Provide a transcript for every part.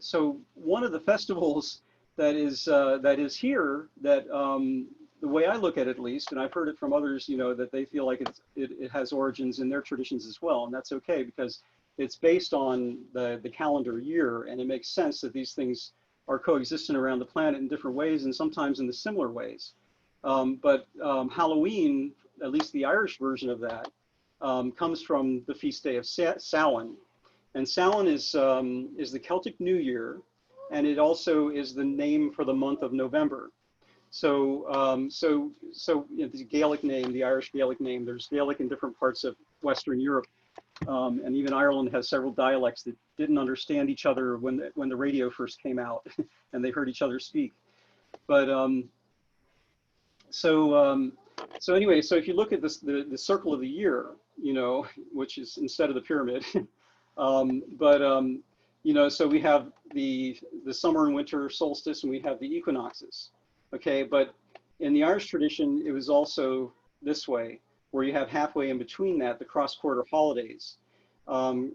so one of the festivals that is here that the way I look at it, at least, and I've heard it from others, that they feel like it has origins in their traditions as well, and that's okay because it's based on the calendar year, and it makes sense that these things are coexistent around the planet in different ways and sometimes in the similar ways. But Halloween, at least the Irish version of that, comes from the feast day of Samhain. And Samhain is the Celtic New Year, and it also is the name for the month of November. So, the Gaelic name, the Irish Gaelic name, there's Gaelic in different parts of Western Europe, and even Ireland has several dialects that didn't understand each other when the radio first came out, and they heard each other speak. But so anyway, so if you look at this, the circle of the year, which is instead of the pyramid, so we have the summer and winter solstice, and we have the equinoxes. Okay, but in the Irish tradition, it was also this way, where you have halfway in between that, the cross-quarter holidays. And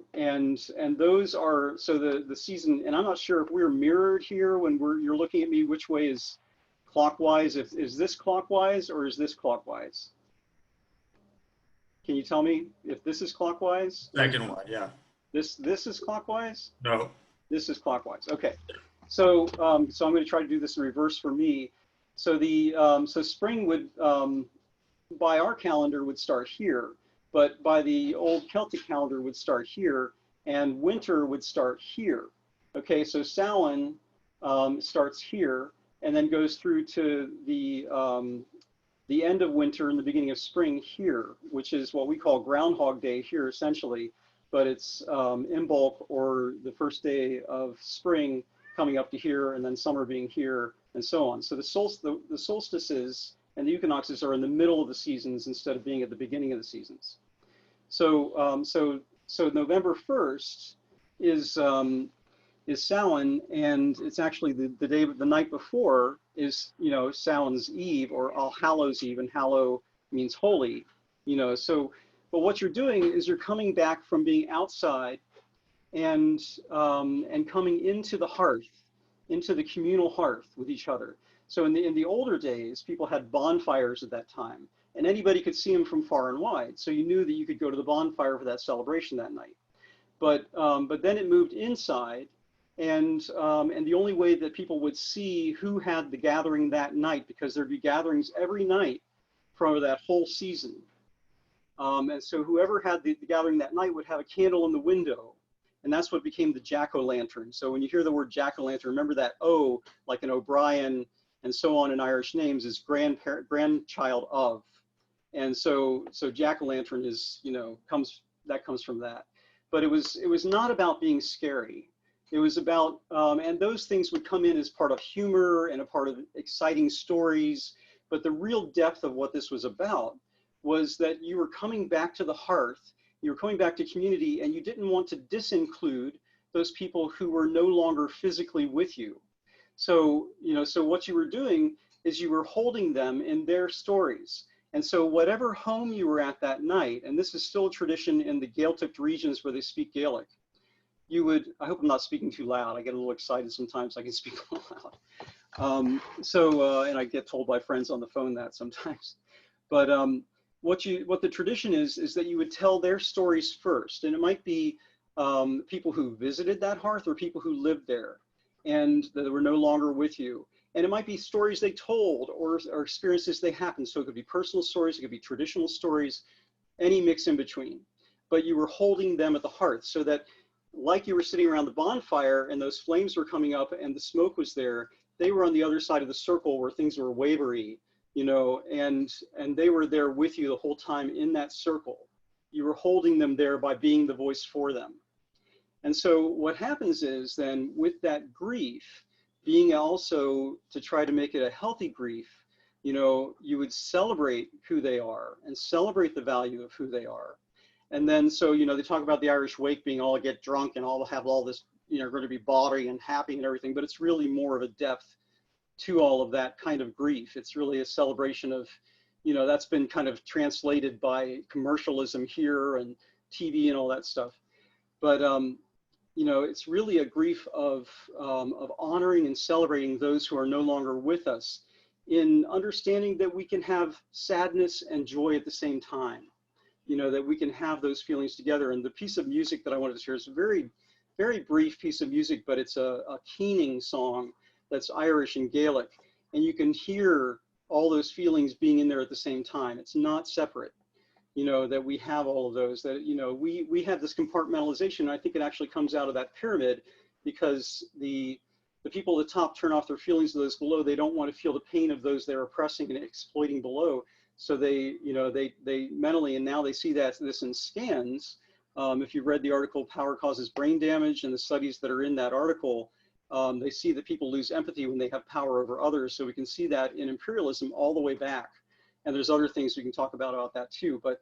those are, so the season, and I'm not sure if we're mirrored here when you're looking at me, which way is clockwise, is this clockwise or is this clockwise? Can you tell me if this is clockwise? Second one, yeah. This is clockwise? No. This is clockwise, okay. So, so I'm gonna try to do this in reverse for me. So so spring would, by our calendar, would start here, but by the old Celtic calendar would start here, and winter would start here. Okay, so Samhain starts here, and then goes through to the end of winter and the beginning of spring here, which is what we call Groundhog Day here, essentially, but it's Imbolc, or the first day of spring coming up to here, and then summer being here, and so on. So the solstices and the equinoxes are in the middle of the seasons instead of being at the beginning of the seasons. So so November 1st is Samhain, and it's actually the night before is Samhain's Eve, or All Hallows Eve, and hallow means holy. So but what you're doing is you're coming back from being outside and coming into the hearth, into the communal hearth with each other. So in the older days, people had bonfires at that time, and anybody could see them from far and wide. So you knew that you could go to the bonfire for that celebration that night. But then it moved inside, and the only way that people would see who had the gathering that night, because there'd be gatherings every night for that whole season. And so whoever had the gathering that night would have a candle in the window. And that's what became the jack-o'-lantern. So when you hear the word jack-o'-lantern, remember that O, like an O'Brien and so on in Irish names, is grandchild of. And so jack-o'-lantern is, comes from that. But it was not about being scary. It was about, and those things would come in as part of humor and a part of exciting stories. But the real depth of what this was about was that you were coming back to the hearth, you were coming back to community, and you didn't want to disinclude those people who were no longer physically with you. So, so what you were doing is you were holding them in their stories. And so whatever home you were at that night, and this is still a tradition in the Gaeltacht regions where they speak Gaelic, you would, I hope I'm not speaking too loud. I get a little excited sometimes. I can speak a little loud. And I get told by friends on the phone that sometimes. But what the tradition is that you would tell their stories first. And it might be people who visited that hearth or people who lived there and that were no longer with you. And it might be stories they told or experiences they happened. So it could be personal stories, it could be traditional stories, any mix in between. But you were holding them at the hearth so that, like you were sitting around the bonfire and those flames were coming up and the smoke was there, they were on the other side of the circle where things were wavery, and they were there with you the whole time in that circle. You were holding them there by being the voice for them. And so what happens is then with that grief, being also to try to make it a healthy grief, you would celebrate who they are and celebrate the value of who they are. And then, so, they talk about the Irish wake being all get drunk and all have all this, going to be bawdy and happy and everything, but it's really more of a depth to all of that kind of grief. It's really a celebration of, that's been kind of translated by commercialism here and TV and all that stuff. But, you know, it's really a grief of honoring and celebrating those who are no longer with us, in understanding that we can have sadness and joy at the same time, you know, that we can have those feelings together. And the piece of music that I wanted to share is a very, very brief piece of music, but it's a keening song that's Irish and Gaelic. And you can hear all those feelings being in there at the same time. It's not separate, you know, that we have all of those, that, you know, we have this compartmentalization. And I think it actually comes out of that pyramid, because the people at the top turn off their feelings of those below. They don't want to feel the pain of those they're oppressing and exploiting below. So they, you know, they mentally, and now they see this in scans. If you read the article, Power Causes Brain Damage, and the studies that are in that article, they see that people lose empathy when they have power over others. So we can see that in imperialism all the way back. And there's other things we can talk about that too. But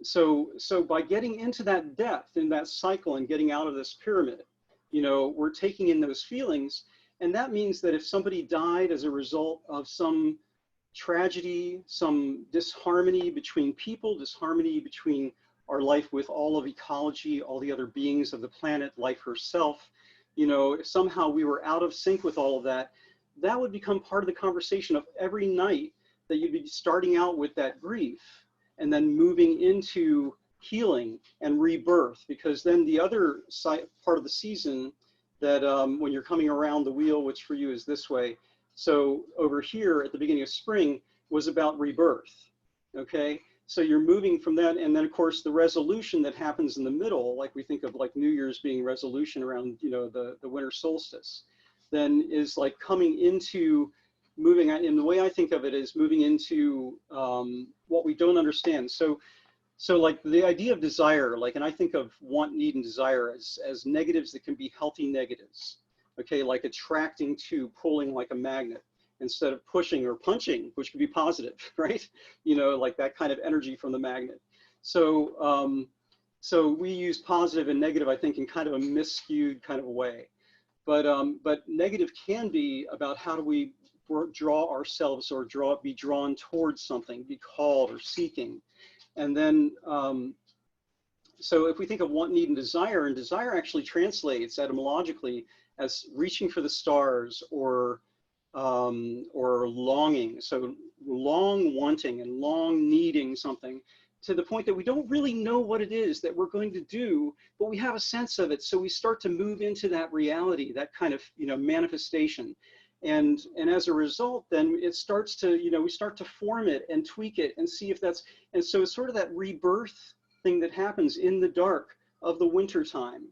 so by getting into that depth in that cycle and getting out of this pyramid, you know, we're taking in those feelings. And that means that if somebody died as a result of some tragedy, some disharmony between people, disharmony between our life with all of ecology, all the other beings of the planet, life herself, you know, if somehow we were out of sync with all of that, that would become part of the conversation of every night, that you'd be starting out with that grief and then moving into healing and rebirth. Because then the other side, part of the season, that when you're coming around the wheel, which for you is this way, so over here at the beginning of spring was about rebirth, okay? So you're moving from that, and then of course the resolution that happens in the middle, like we think of like New Year's being resolution around, you know, the winter solstice, then is like coming into, moving, and the way I think of it is moving into what we don't understand. So like the idea of desire, like, and I think of want, need, and desire as negatives that can be healthy negatives. Okay, like attracting to, pulling like a magnet, instead of pushing or punching, which could be positive, right? You know, like that kind of energy from the magnet. So so we use positive and negative, I think, in kind of a miscued kind of a way. But negative can be about how do we draw ourselves, or be drawn towards something, be called or seeking. And then, so if we think of want, need, and desire actually translates etymologically as reaching for the stars, or longing. So long wanting and long needing something, to the point that we don't really know what it is that we're going to do, but we have a sense of it. So we start to move into that reality, that kind of, you know, manifestation. And as a result, then it starts to, you know, we start to form it and tweak it and see if that's, and so it's sort of that rebirth thing that happens in the dark of the winter time,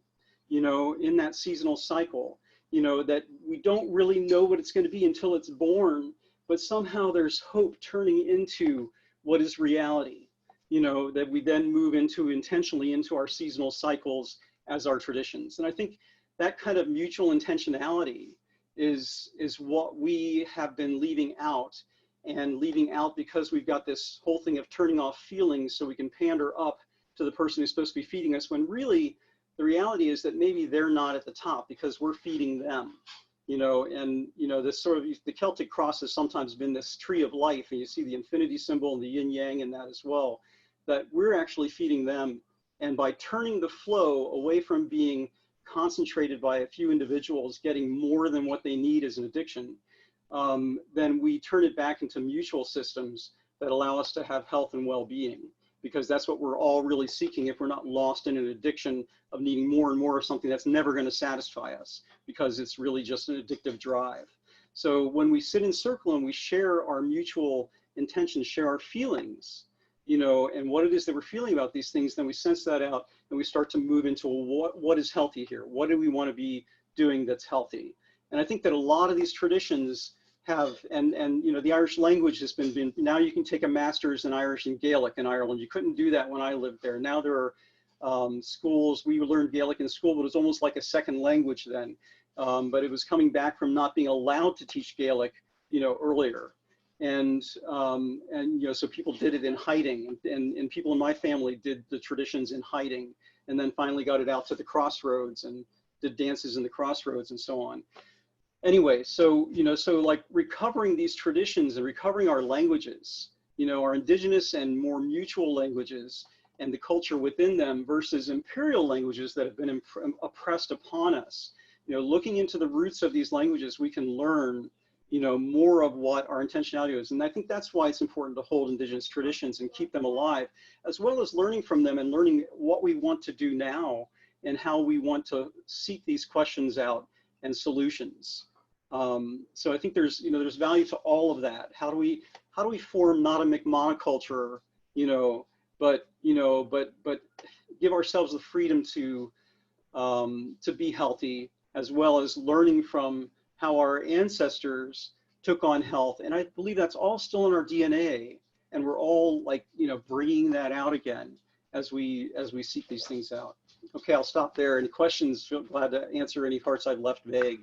you know, in that seasonal cycle, you know, that we don't really know what it's going to be until it's born, but somehow there's hope turning into what is reality, you know, that we then move into intentionally into our seasonal cycles as our traditions. And I think that kind of mutual intentionality is what we have been leaving out, and leaving out because we've got this whole thing of turning off feelings so we can pander up to the person who's supposed to be feeding us, when really the reality is that maybe they're not at the top because we're feeding them, you know. And you know, this sort of, the Celtic cross has sometimes been this tree of life, and you see the infinity symbol and the yin yang in that as well, that we're actually feeding them. And by turning the flow away from being concentrated by a few individuals getting more than what they need as an addiction, then we turn it back into mutual systems that allow us to have health and well-being, because that's what we're all really seeking if we're not lost in an addiction of needing more and more of something that's never going to satisfy us, because it's really just an addictive drive. So when we sit in circle and we share our mutual intentions, share our feelings, you know, and what it is that we're feeling about these things, then we sense that out and we start to move into what is healthy here? What do we want to be doing that's healthy? And I think that a lot of these traditions have, and you know, the Irish language has been, now you can take a master's in Irish and Gaelic in Ireland. You couldn't do that when I lived there. Now there are schools, we learned Gaelic in school, but it was almost like a second language then. But it was coming back from not being allowed to teach Gaelic, you know, earlier. And you know, so people did it in hiding, and people in my family did the traditions in hiding, and then finally got it out to the crossroads and did dances in the crossroads and so on. Anyway, so, you know, so like recovering these traditions and recovering our languages, you know, our indigenous and more mutual languages, and the culture within them versus imperial languages that have been oppressed upon us. You know, looking into the roots of these languages, we can learn, you know, more of what our intentionality is. And I think that's why it's important to hold indigenous traditions and keep them alive, as well as learning from them and learning what we want to do now and how we want to seek these questions out and solutions. So I think there's, you know, there's value to all of that. How do we form not a McMonoculture, you know, but give ourselves the freedom to be healthy, as well as learning from how our ancestors took on health. And I believe that's all still in our DNA, and we're all, like, you know, bringing that out again as we seek these things out. Okay, I'll stop there. Any questions? Feel glad to answer any parts I've left vague.